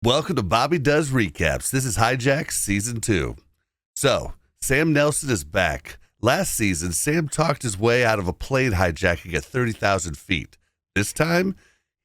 Welcome to Bobby Does Recaps. This is Hijack Season 2. So, Sam Nelson is back. Last season, Sam talked his way out of a plane hijacking at 30,000 feet. This time,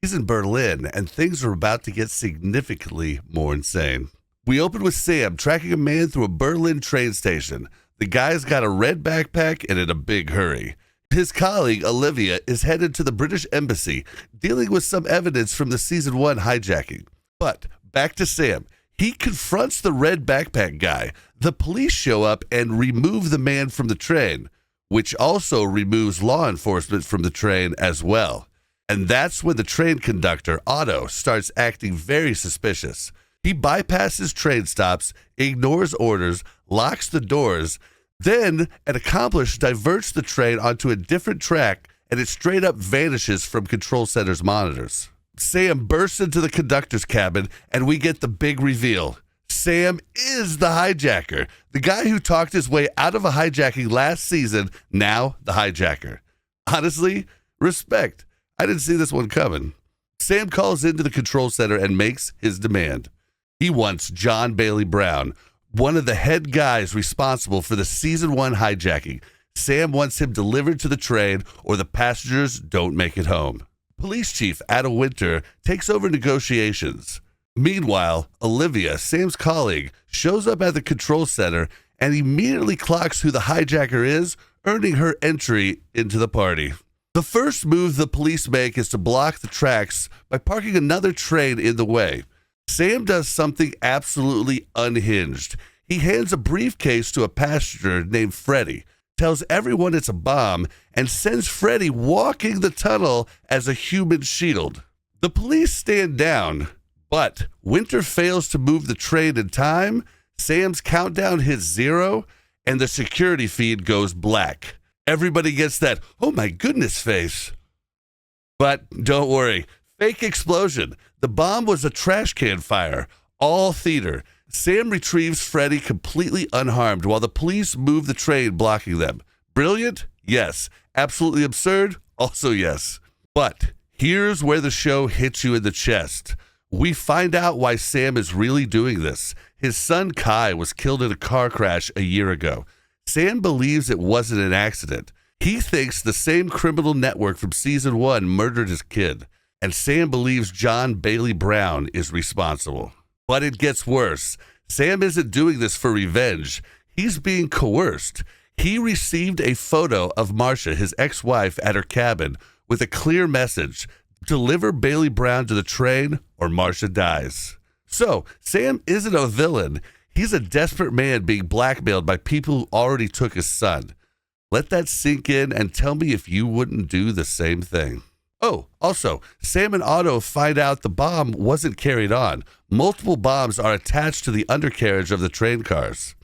he's in Berlin, and things are about to get significantly more insane. We open with Sam tracking a man through a Berlin train station. The guy's got a red backpack and in a big hurry. His colleague, Olivia, is headed to the British Embassy, dealing with some evidence from the Season 1 hijacking. But back to Sam. He confronts the red backpack guy. The police show up and remove the man from the train, which also removes law enforcement from the train as well. And that's when the train conductor, Otto, starts acting very suspicious. He bypasses train stops, ignores orders, locks the doors. Then an accomplice diverts the train onto a different track, and it straight up vanishes from control center's monitors. Sam bursts into the conductor's cabin, and we get the big reveal. Sam is the hijacker. The guy who talked his way out of a hijacking last season, now the hijacker. Honestly, respect. I didn't see this one coming. Sam calls into the control center and makes his demand. He wants John Bailey Brown, one of the head guys responsible for the Season 1 hijacking. Sam wants him delivered to the train or the passengers don't make it home. Police Chief Adam Winter takes over negotiations. Meanwhile, Olivia, Sam's colleague, shows up at the control center and immediately clocks who the hijacker is, earning her entry into the party. The first move the police make is to block the tracks by parking another train in the way. Sam does something absolutely unhinged. He hands a briefcase to a passenger named Freddie, tells everyone it's a bomb, and sends Freddie walking the tunnel as a human shield. The police stand down, but Winter fails to move the train in time. Sam's countdown hits 0, and the security feed goes black. Everybody gets that, oh my goodness face. But don't worry, fake explosion. The bomb was a trash can fire, all theater. Sam retrieves Freddie completely unharmed while the police move the train blocking them. Brilliant? Yes. Absolutely absurd? Also yes. But here's where the show hits you in the chest. We find out why Sam is really doing this. His son Kai was killed in a car crash a year ago. Sam believes it wasn't an accident. He thinks the same criminal network from Season 1 murdered his kid. And Sam believes John Bailey Brown is responsible. But it gets worse. Sam isn't doing this for revenge. He's being coerced. He received a photo of Marcia, his ex-wife, at her cabin with a clear message: deliver Bailey Brown to the train or Marcia dies. So, Sam isn't a villain. He's a desperate man being blackmailed by people who already took his son. Let that sink in and tell me if you wouldn't do the same thing. Oh, also, Sam and Otto find out the bomb wasn't carried on. Multiple bombs are attached to the undercarriage of the train cars.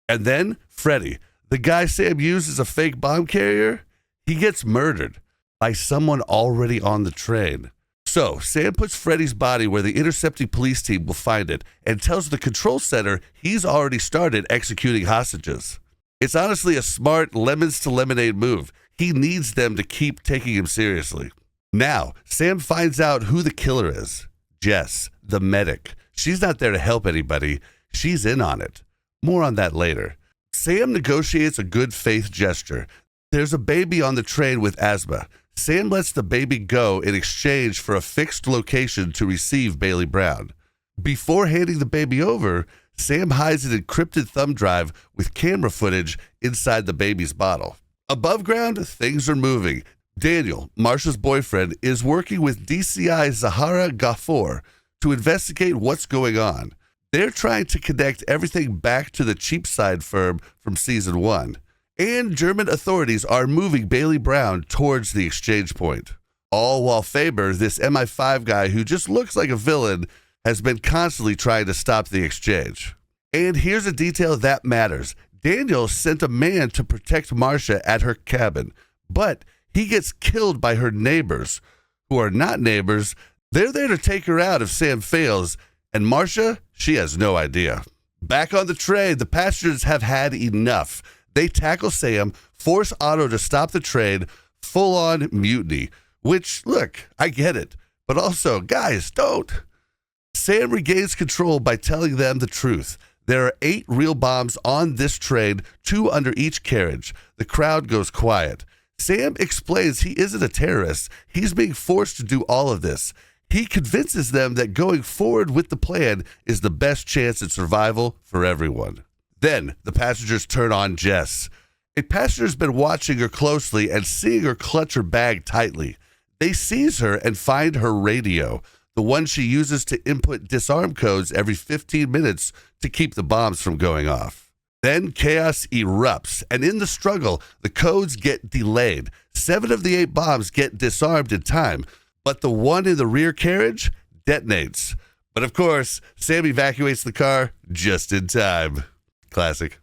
And then Freddie, the guy Sam used as a fake bomb carrier, he gets murdered by someone already on the train. So Sam puts Freddie's body where the intercepting police team will find it and tells the control center he's already started executing hostages. It's honestly a smart lemons to lemonade move. He needs them to keep taking him seriously. Now, Sam finds out who the killer is. Jess, the medic. She's not there to help anybody. She's in on it. More on that later. Sam negotiates a good faith gesture. There's a baby on the train with asthma. Sam lets the baby go in exchange for a fixed location to receive Bailey Brown. Before handing the baby over, Sam hides an encrypted thumb drive with camera footage inside the baby's bottle. Above ground, things are moving. Daniel, Marcia's boyfriend, is working with DCI Zahara Ghafour to investigate what's going on. They're trying to connect everything back to the Cheapside firm from Season 1. And German authorities are moving Bailey Brown towards the exchange point. All while Faber, this MI5 guy who just looks like a villain, has been constantly trying to stop the exchange. And here's a detail that matters. Daniel sent a man to protect Marcia at her cabin, but he gets killed by her neighbors, who are not neighbors. They're there to take her out if Sam fails, and Marcia, she has no idea. Back on the train, the passengers have had enough. They tackle Sam, force Otto to stop the train, full-on mutiny, which, look, I get it. But also, guys, don't. Sam regains control by telling them the truth. There are 8 real bombs on this train, 2 under each carriage. The crowd goes quiet. Sam explains he isn't a terrorist. He's being forced to do all of this. He convinces them that going forward with the plan is the best chance at survival for everyone. Then the passengers turn on Jess. A passenger's been watching her closely and seeing her clutch her bag tightly. They seize her and find her radio, the one she uses to input disarm codes every 15 minutes to keep the bombs from going off. Then chaos erupts, and in the struggle, the codes get delayed. 7 of the 8 bombs get disarmed in time, but the one in the rear carriage detonates. But of course, Sam evacuates the car just in time. Classic.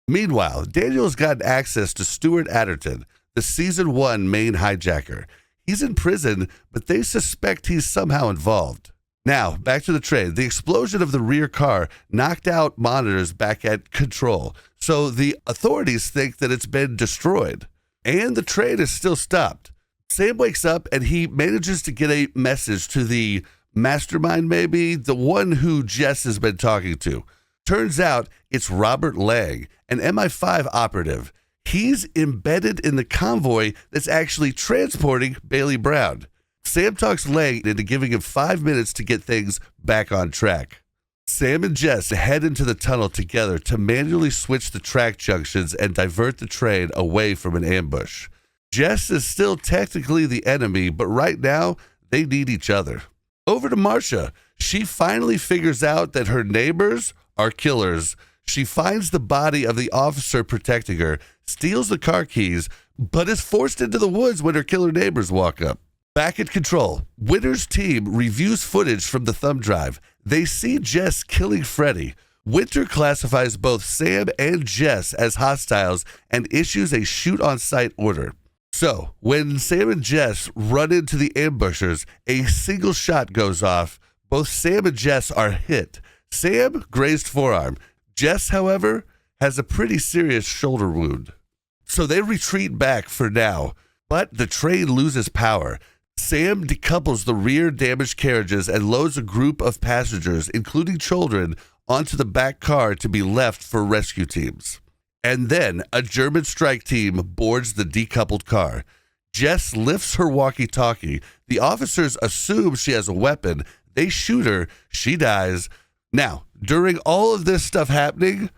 Meanwhile, Daniel's gotten access to Stuart Atherton, the season 1 main hijacker. He's in prison, but they suspect he's somehow involved. Now, back to the train. The explosion of the rear car knocked out monitors back at control, so the authorities think that it's been destroyed. And the train is still stopped. Sam wakes up and he manages to get a message to the Mastermind, maybe, the one who Jess has been talking to. Turns out it's Robert Lang, an MI5 operative. He's embedded in the convoy that's actually transporting Bailey Brown. Sam talks Lang into giving him 5 minutes to get things back on track. Sam and Jess head into the tunnel together to manually switch the track junctions and divert the train away from an ambush. Jess is still technically the enemy, but right now they need each other. Over to Marcia. She finally figures out that her neighbors are killers. She finds the body of the officer protecting her, steals the car keys, but is forced into the woods when her killer neighbors walk up. Back at control, Winter's team reviews footage from the thumb drive. They see Jess killing Freddy. Winter classifies both Sam and Jess as hostiles and issues a shoot-on-sight order. So, when Sam and Jess run into the ambushers, a single shot goes off. Both Sam and Jess are hit. Sam grazed forearm. Jess, however, has a pretty serious shoulder wound. So they retreat back for now, but the train loses power. Sam decouples the rear damaged carriages and loads a group of passengers, including children, onto the back car to be left for rescue teams. And then a German strike team boards the decoupled car. Jess lifts her walkie-talkie. The officers assume she has a weapon. They shoot her. She dies. Now, during all of this stuff happening,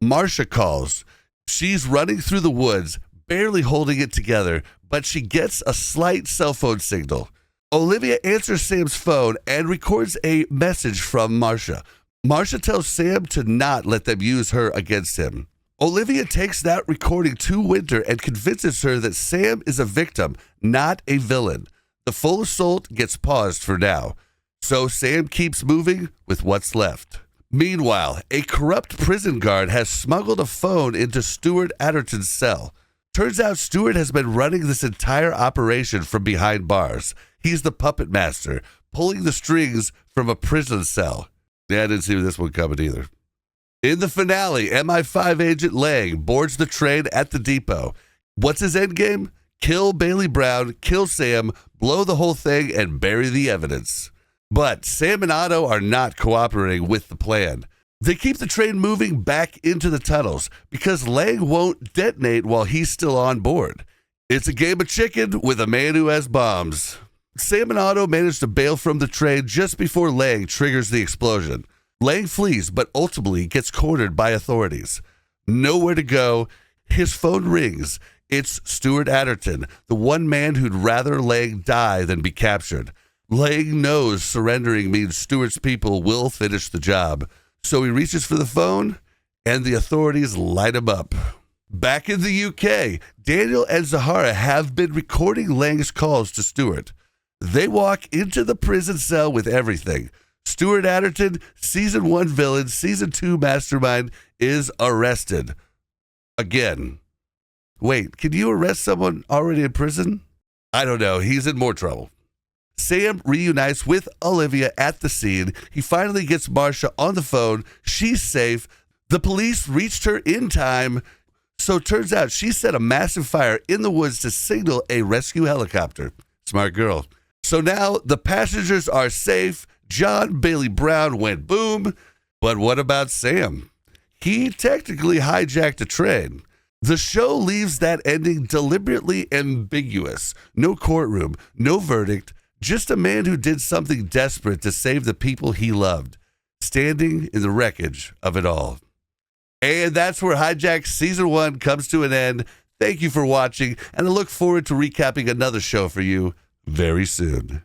Marcia calls. She's running through the woods, barely holding it together, but she gets a slight cell phone signal. Olivia answers Sam's phone and records a message from Marcia. Marcia tells Sam to not let them use her against him. Olivia takes that recording to Winter and convinces her that Sam is a victim, not a villain. The full assault gets paused for now. So Sam keeps moving with what's left. Meanwhile, a corrupt prison guard has smuggled a phone into Stuart Atherton's cell. Turns out Stuart has been running this entire operation from behind bars. He's the puppet master, pulling the strings from a prison cell. Yeah, I didn't see this one coming either. In the finale, MI5 agent Lang boards the train at the depot. What's his endgame? Kill Bailey Brown, kill Sam, blow the whole thing, and bury the evidence. But Sam and Otto are not cooperating with the plan. They keep the train moving back into the tunnels because Lang won't detonate while he's still on board. It's a game of chicken with a man who has bombs. Sam and Otto manage to bail from the train just before Lang triggers the explosion. Lang flees, but ultimately gets cornered by authorities. Nowhere to go. His phone rings. It's Stuart Atherton, the one man who'd rather Lang die than be captured. Lang knows surrendering means Stuart's people will finish the job. So he reaches for the phone, and the authorities light him up. Back in the UK, Daniel and Zahara have been recording Lang's calls to Stuart. They walk into the prison cell with everything. Stuart Atherton, season 1 villain, season 2 mastermind, is arrested. Again. Wait, can you arrest someone already in prison? I don't know. He's in more trouble. Sam reunites with Olivia at the scene. He finally gets Marcia on the phone. She's safe. The police reached her in time. So it turns out she set a massive fire in the woods to signal a rescue helicopter. Smart girl. So now the passengers are safe. John Bailey Brown went boom. But what about Sam? He technically hijacked a train. The show leaves that ending deliberately ambiguous. No courtroom, no verdict, just a man who did something desperate to save the people he loved, standing in the wreckage of it all. And that's where Hijack Season 1 comes to an end. Thank you for watching, and I look forward to recapping another show for you very soon.